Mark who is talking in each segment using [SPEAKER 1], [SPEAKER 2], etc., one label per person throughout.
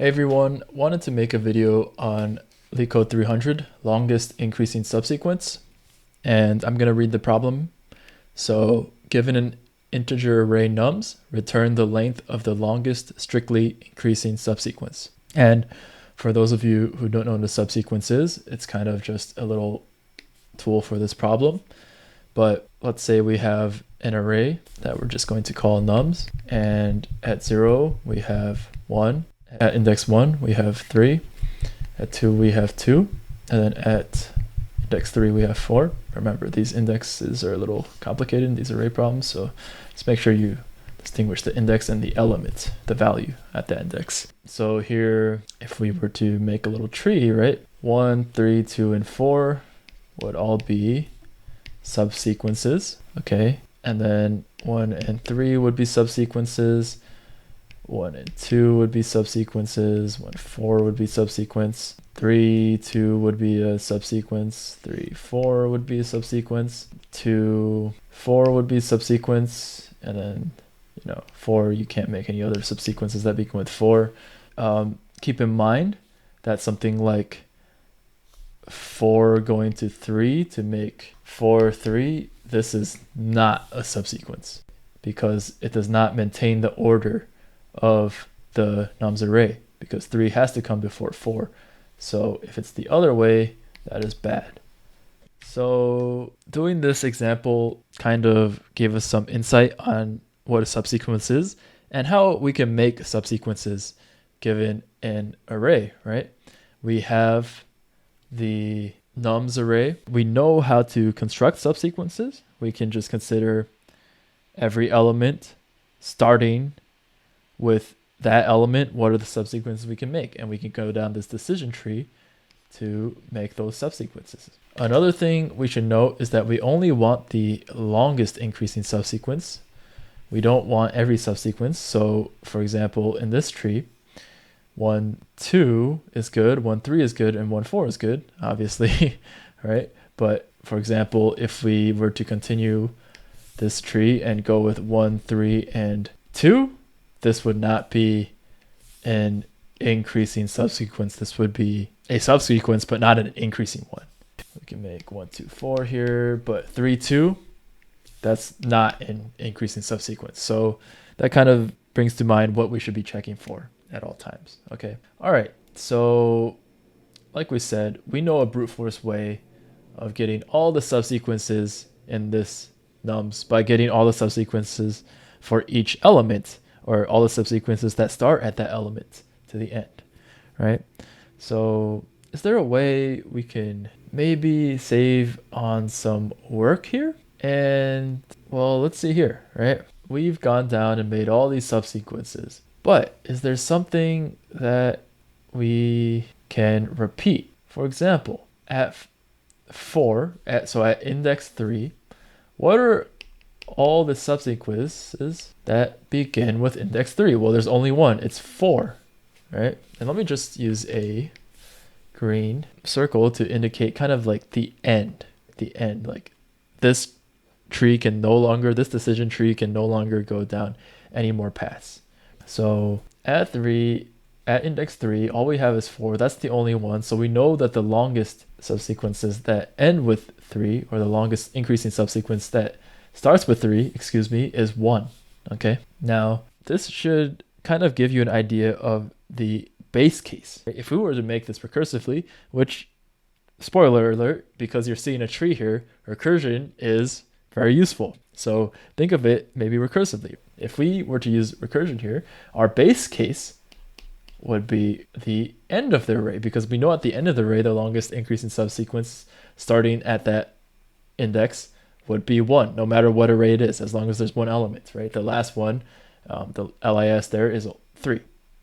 [SPEAKER 1] Hey everyone, wanted to make a video on Leetcode 300, longest increasing subsequence, and I'm going to read the problem. So, given an integer array nums, return the length of the longest strictly increasing subsequence. And for those of you who don't know what a subsequence is, it's kind of just a little tool for this problem. But let's say we have an array that we're just going to call nums, and at 0 we have 1. At index 1, we have 3. At 2, we have 2. And then at index 3, we have 4. Remember, these indexes are a little complicated in these array problems, so just make sure you distinguish the index and the element, the value at the index. So here, if we were to make a little tree, right? 1, 3, 2, and 4 would all be subsequences, okay? And then 1 and 3 would be subsequences. 1 and 2 would be subsequences, 1, 4 would be subsequence, 3, 2 would be a subsequence, 3, 4 would be a subsequence, 2, 4 would be subsequence, and then, 4, you can't make any other subsequences that begin with 4. Keep in mind that something like 4 going to 3 to make 4, 3, this is not a subsequence because it does not maintain the order of the nums array, because 3 has to come before 4. So if it's the other way, that is bad. So doing this example kind of gave us some insight on what a subsequence is and how we can make subsequences given an array, right? We have the nums array. We know how to construct subsequences. We can just consider every element starting with that element, what are the subsequences we can make? And we can go down this decision tree to make those subsequences. Another thing we should note is that we only want the longest increasing subsequence. We don't want every subsequence. So for example, in this tree, 1, 2 is good, 1, 3 is good, and 1, 4 is good, obviously, right? But for example, if we were to continue this tree and go with 1, 3, and 2, this would not be an increasing subsequence. This would be a subsequence, but not an increasing one. We can make 1, 2, 4 here, but 3, 2, that's not an increasing subsequence. So that kind of brings to mind what we should be checking for at all times. Okay. All right. So like we said, we know a brute force way of getting all the subsequences in this nums by getting all the subsequences for each element, or all the subsequences that start at that element to the end, right? So is there a way we can maybe save on some work here? And well, let's see here, right? We've gone down and made all these subsequences, but is there something that we can repeat? For example, at 4, so at index 3, what are all the subsequences that begin with index 3? Well, there's only one. It's 4, right? And let me just use a green circle to indicate kind of like the end. Like this tree can no longer, this decision tree can no longer go down any more paths. So at index 3, all we have is 4. That's the only one. So we know that the longest subsequences that end with 3, or the longest increasing subsequence that starts with 3, is 1. Okay. Now, this should kind of give you an idea of the base case. If we were to make this recursively, which, spoiler alert, because you're seeing a tree here, recursion is very useful. So think of it maybe recursively. If we were to use recursion here, our base case would be the end of the array, because we know at the end of the array, the longest increasing subsequence starting at that index would be 1, no matter what array it is, as long as there's one element, right? The last one, the LIS there is 3,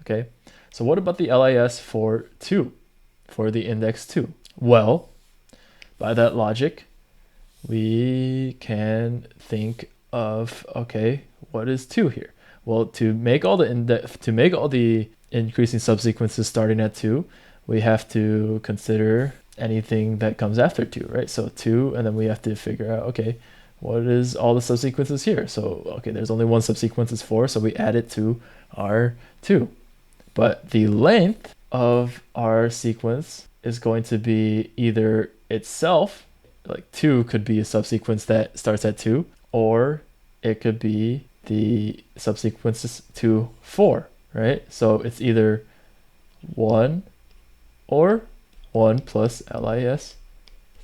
[SPEAKER 1] okay? So what about the LIS for 2, for the index 2? Well, by that logic, we can think of, okay, what is 2 here? Well, to make all the increasing subsequences starting at 2, we have to consider anything that comes after 2, right? So 2, and then we have to figure out, okay, what is all the subsequences here? So, okay, there's only one subsequence, is 4, so we add it to our 2. But the length of our sequence is going to be either itself, like 2 could be a subsequence that starts at 2, or it could be the subsequences to 4, right? So it's either 1 or 1 plus LIS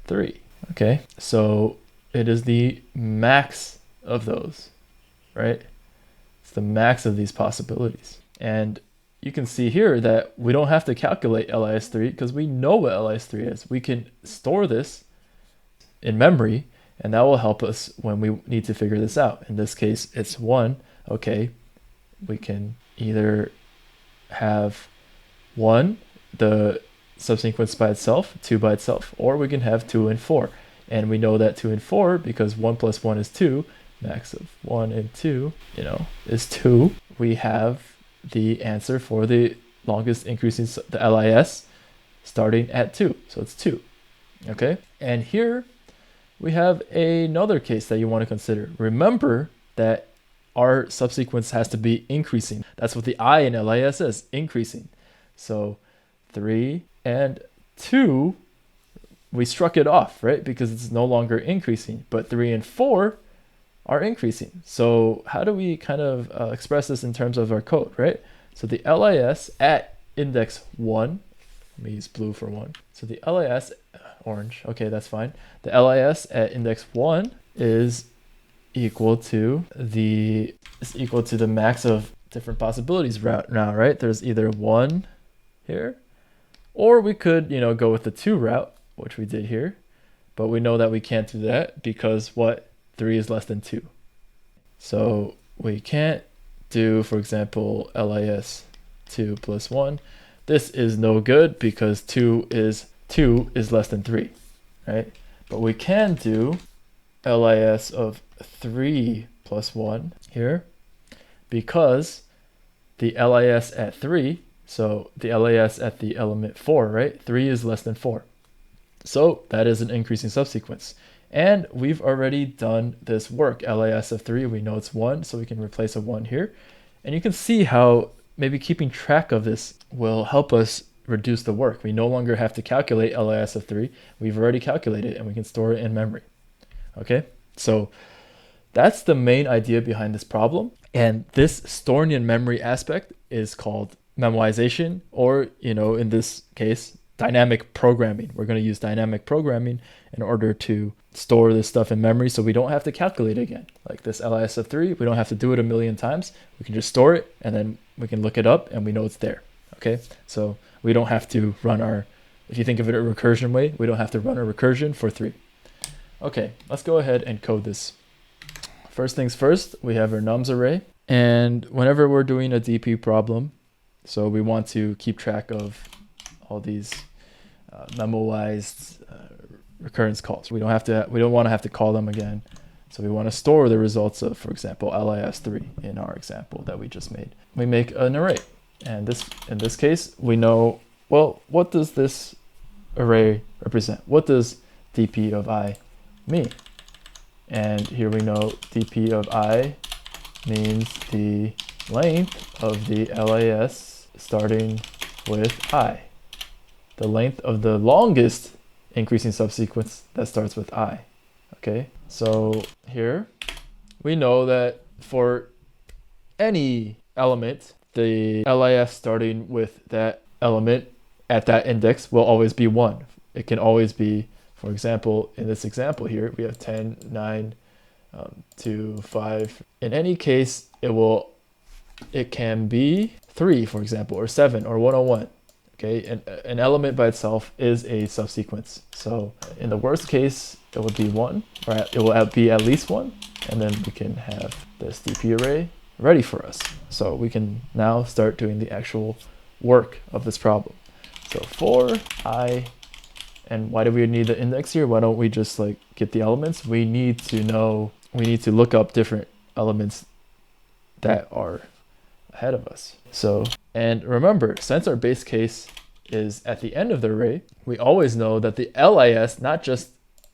[SPEAKER 1] 3. Okay, so it is the max of those, right? It's the max of these possibilities. And you can see here that we don't have to calculate LIS3 because we know what LIS3 is. We can store this in memory, and that will help us when we need to figure this out. In this case, it's 1. Okay, we can either have 1, the subsequence by itself, 2 by itself, or we can have 2 and 4. And we know that 2 and 4, because 1 plus 1 is 2, max of 1 and 2, is 2. We have the answer for the longest increasing, the LIS, starting at 2. So it's 2. Okay, and here we have another case that you want to consider. Remember that our subsequence has to be increasing. That's what the I in LIS is, increasing. So 3 and 2, we struck it off, right? Because it's no longer increasing, but 3 and 4 are increasing. So how do we kind of express this in terms of our code, right? So the LIS at index 1, let me use blue for 1. So the LIS, orange, okay, that's fine. The LIS at index 1 is equal to the max of different possibilities route now, right? There's either 1 here, or we could, go with the 2 route, which we did here, but we know that we can't do that because 3 is less than 2. So we can't do, for example, LIS 2 plus 1. This is no good because 2 is less than 3, right? But we can do LIS of 3 plus 1 here because the LIS at 3, so the LIS at the element 4, right? 3 is less than 4. So that is an increasing subsequence. And we've already done this work. LIS of 3, we know it's 1, so we can replace a 1 here. And you can see how maybe keeping track of this will help us reduce the work. We no longer have to calculate LIS of 3. We've already calculated it, and we can store it in memory. Okay, so that's the main idea behind this problem. And this storing in memory aspect is called memoization, or, in this case, dynamic programming. We're going to use dynamic programming in order to store this stuff in memory so we don't have to calculate it again. Like this LIS of 3, we don't have to do it a million times. We can just store it, and then we can look it up and we know it's there. Okay, so we don't have to run if you think of it a recursion way, we don't have to run a recursion for 3. Okay, let's go ahead and code this. First things first, we have our nums array, and whenever we're doing a DP problem, so we want to keep track of all these memoized recurrence calls. We don't want to have to call them again. So we want to store the results of, for example, LIS3 in our example that we just made. We make an array, and in this case, we know, well, what does this array represent? What does dp of I mean? And here we know dp of I means the length of the LIS starting with I. The length of the longest increasing subsequence that starts with I. Okay, so here we know that for any element, the LIS starting with that element at that index will always be 1. It can always be, for example, in this example here, we have 10, 9, 2, 5. In any case, it can be 3, for example, or 7, or 101. Okay, and an element by itself is a subsequence. So in the worst case, it would be 1, right? It will be at least 1, and then we can have this DP array ready for us. So we can now start doing the actual work of this problem. So for I, and why do we need the index here? Why don't we just get the elements? We need to look up different elements that are ahead of us. So, and remember, since our base case is at the end of the array, we always know that the LIS, not just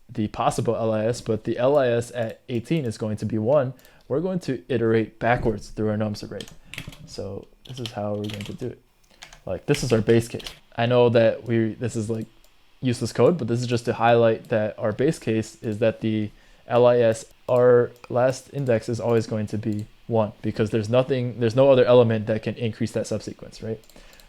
[SPEAKER 1] the possible LIS, but the LIS at 18 is going to be 1. We're going to iterate backwards through our nums array. So this is how we're going to do it. Like this is our base case. I know that this is like useless code, but this is just to highlight that our base case is that the LIS, our last index, is always going to be 1 because there's no other element that can increase that subsequence, right?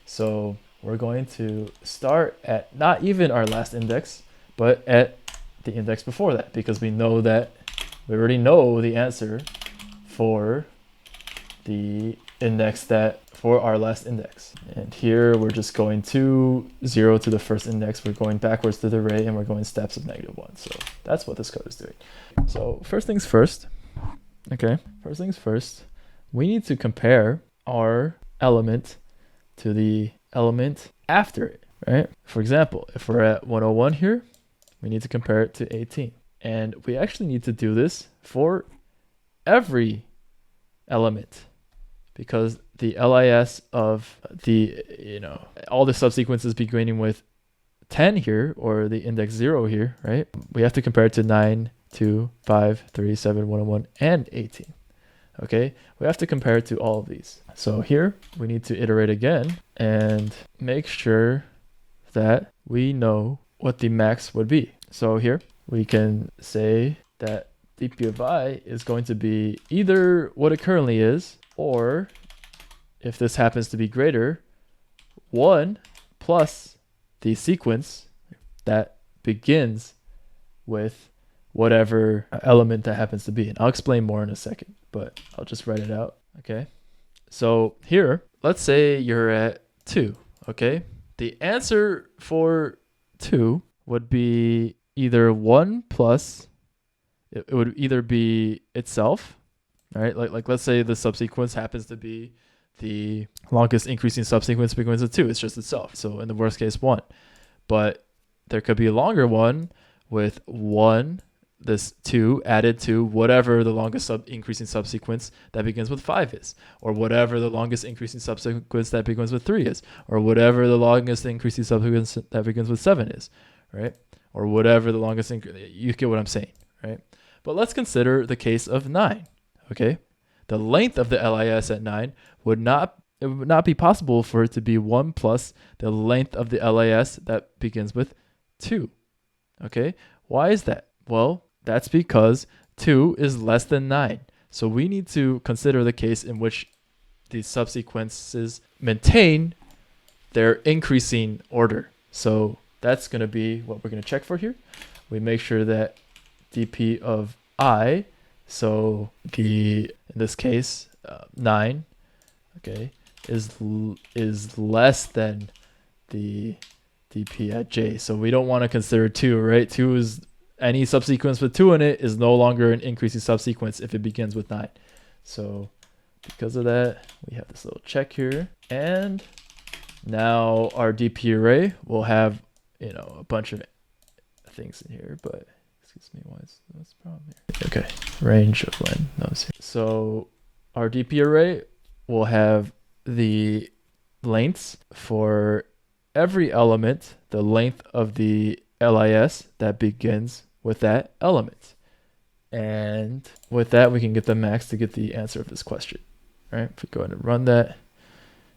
[SPEAKER 1] So we're going to start at not even our last index, but at the index before that, because we already know the answer for the index for our last index. And here we're just going to 0 to the first index. We're going backwards to the array and we're going steps of -1. So that's what this code is doing. So first things first, okay? First things first, we need to compare our element to the element after it, right? For example, if we're at 101 here, we need to compare it to 18. And we actually need to do this for every element, because the LIS of all the subsequences beginning with 10 here, or the index 0 here, right? We have to compare it to 9, 2, 5, 3, 7, 101, and 18. Okay, we have to compare it to all of these. So here we need to iterate again and make sure that we know what the max would be. So here we can say that dp of I is going to be either what it currently is, or if this happens to be greater, 1 plus the sequence that begins with whatever element that happens to be. And I'll explain more in a second, but I'll just write it out. Okay. So here, let's say you're at 2. Okay. The answer for 2 would be either 1 plus, it would either be itself, right? Like let's say the subsequence happens to be the longest increasing subsequence begins with 2. It's just itself. So in the worst case, 1. But there could be a longer one with 1, this 2 added to whatever the longest increasing subsequence that begins with 5 is, or whatever the longest increasing subsequence that begins with 3 is, or whatever the longest increasing subsequence that begins with 7 is, right? Or whatever the longest, you get what I'm saying, right? But let's consider the case of 9, okay? The length of the LIS at 9 would not be possible for it to be 1 plus the length of the LIS that begins with 2, okay? Why is that? Well, that's because 2 is less than 9. So we need to consider the case in which these subsequences maintain their increasing order. So that's going to be what we're going to check for here. We make sure that dp of I, so in this case, 9, okay, is less than the dp at j. So we don't want to consider 2, right? 2 is any subsequence with 2 in it is no longer an increasing subsequence if it begins with 9. So because of that, we have this little check here. And now our dp array will have, a bunch of things in here, but excuse me, what's the problem here? Okay, range of len nodes here. So our dp array will have the lengths for every element, the length of the LIS that begins with that element. And with that, we can get the max to get the answer of this question, right? If we go ahead and run that,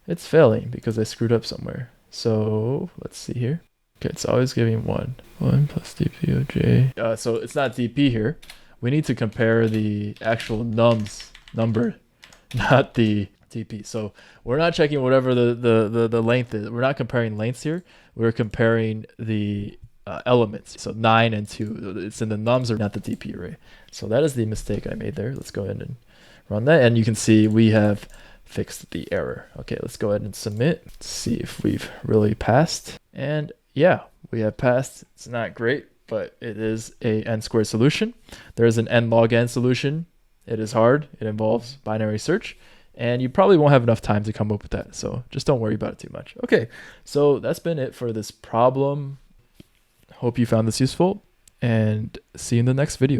[SPEAKER 1] it's failing because I screwed up somewhere. So let's see here. Okay, it's always giving 1 plus dp of j. So it's not dp here. We need to compare the actual number, not the dp. So we're not checking whatever the length is. We're not comparing lengths here. We're comparing the elements. So 9 and 2. It's in the nums or not the dp array. So that is the mistake I made there. Let's go ahead and run that. And you can see we have fixed the error. Okay, let's go ahead and submit. Let's see if we've really passed. And yeah, we have passed. It's not great, but it is a n-squared solution. There is an n log n solution. It is hard. It involves binary search. And you probably won't have enough time to come up with that. So just don't worry about it too much. Okay, so that's been it for this problem. Hope you found this useful, and see you in the next video.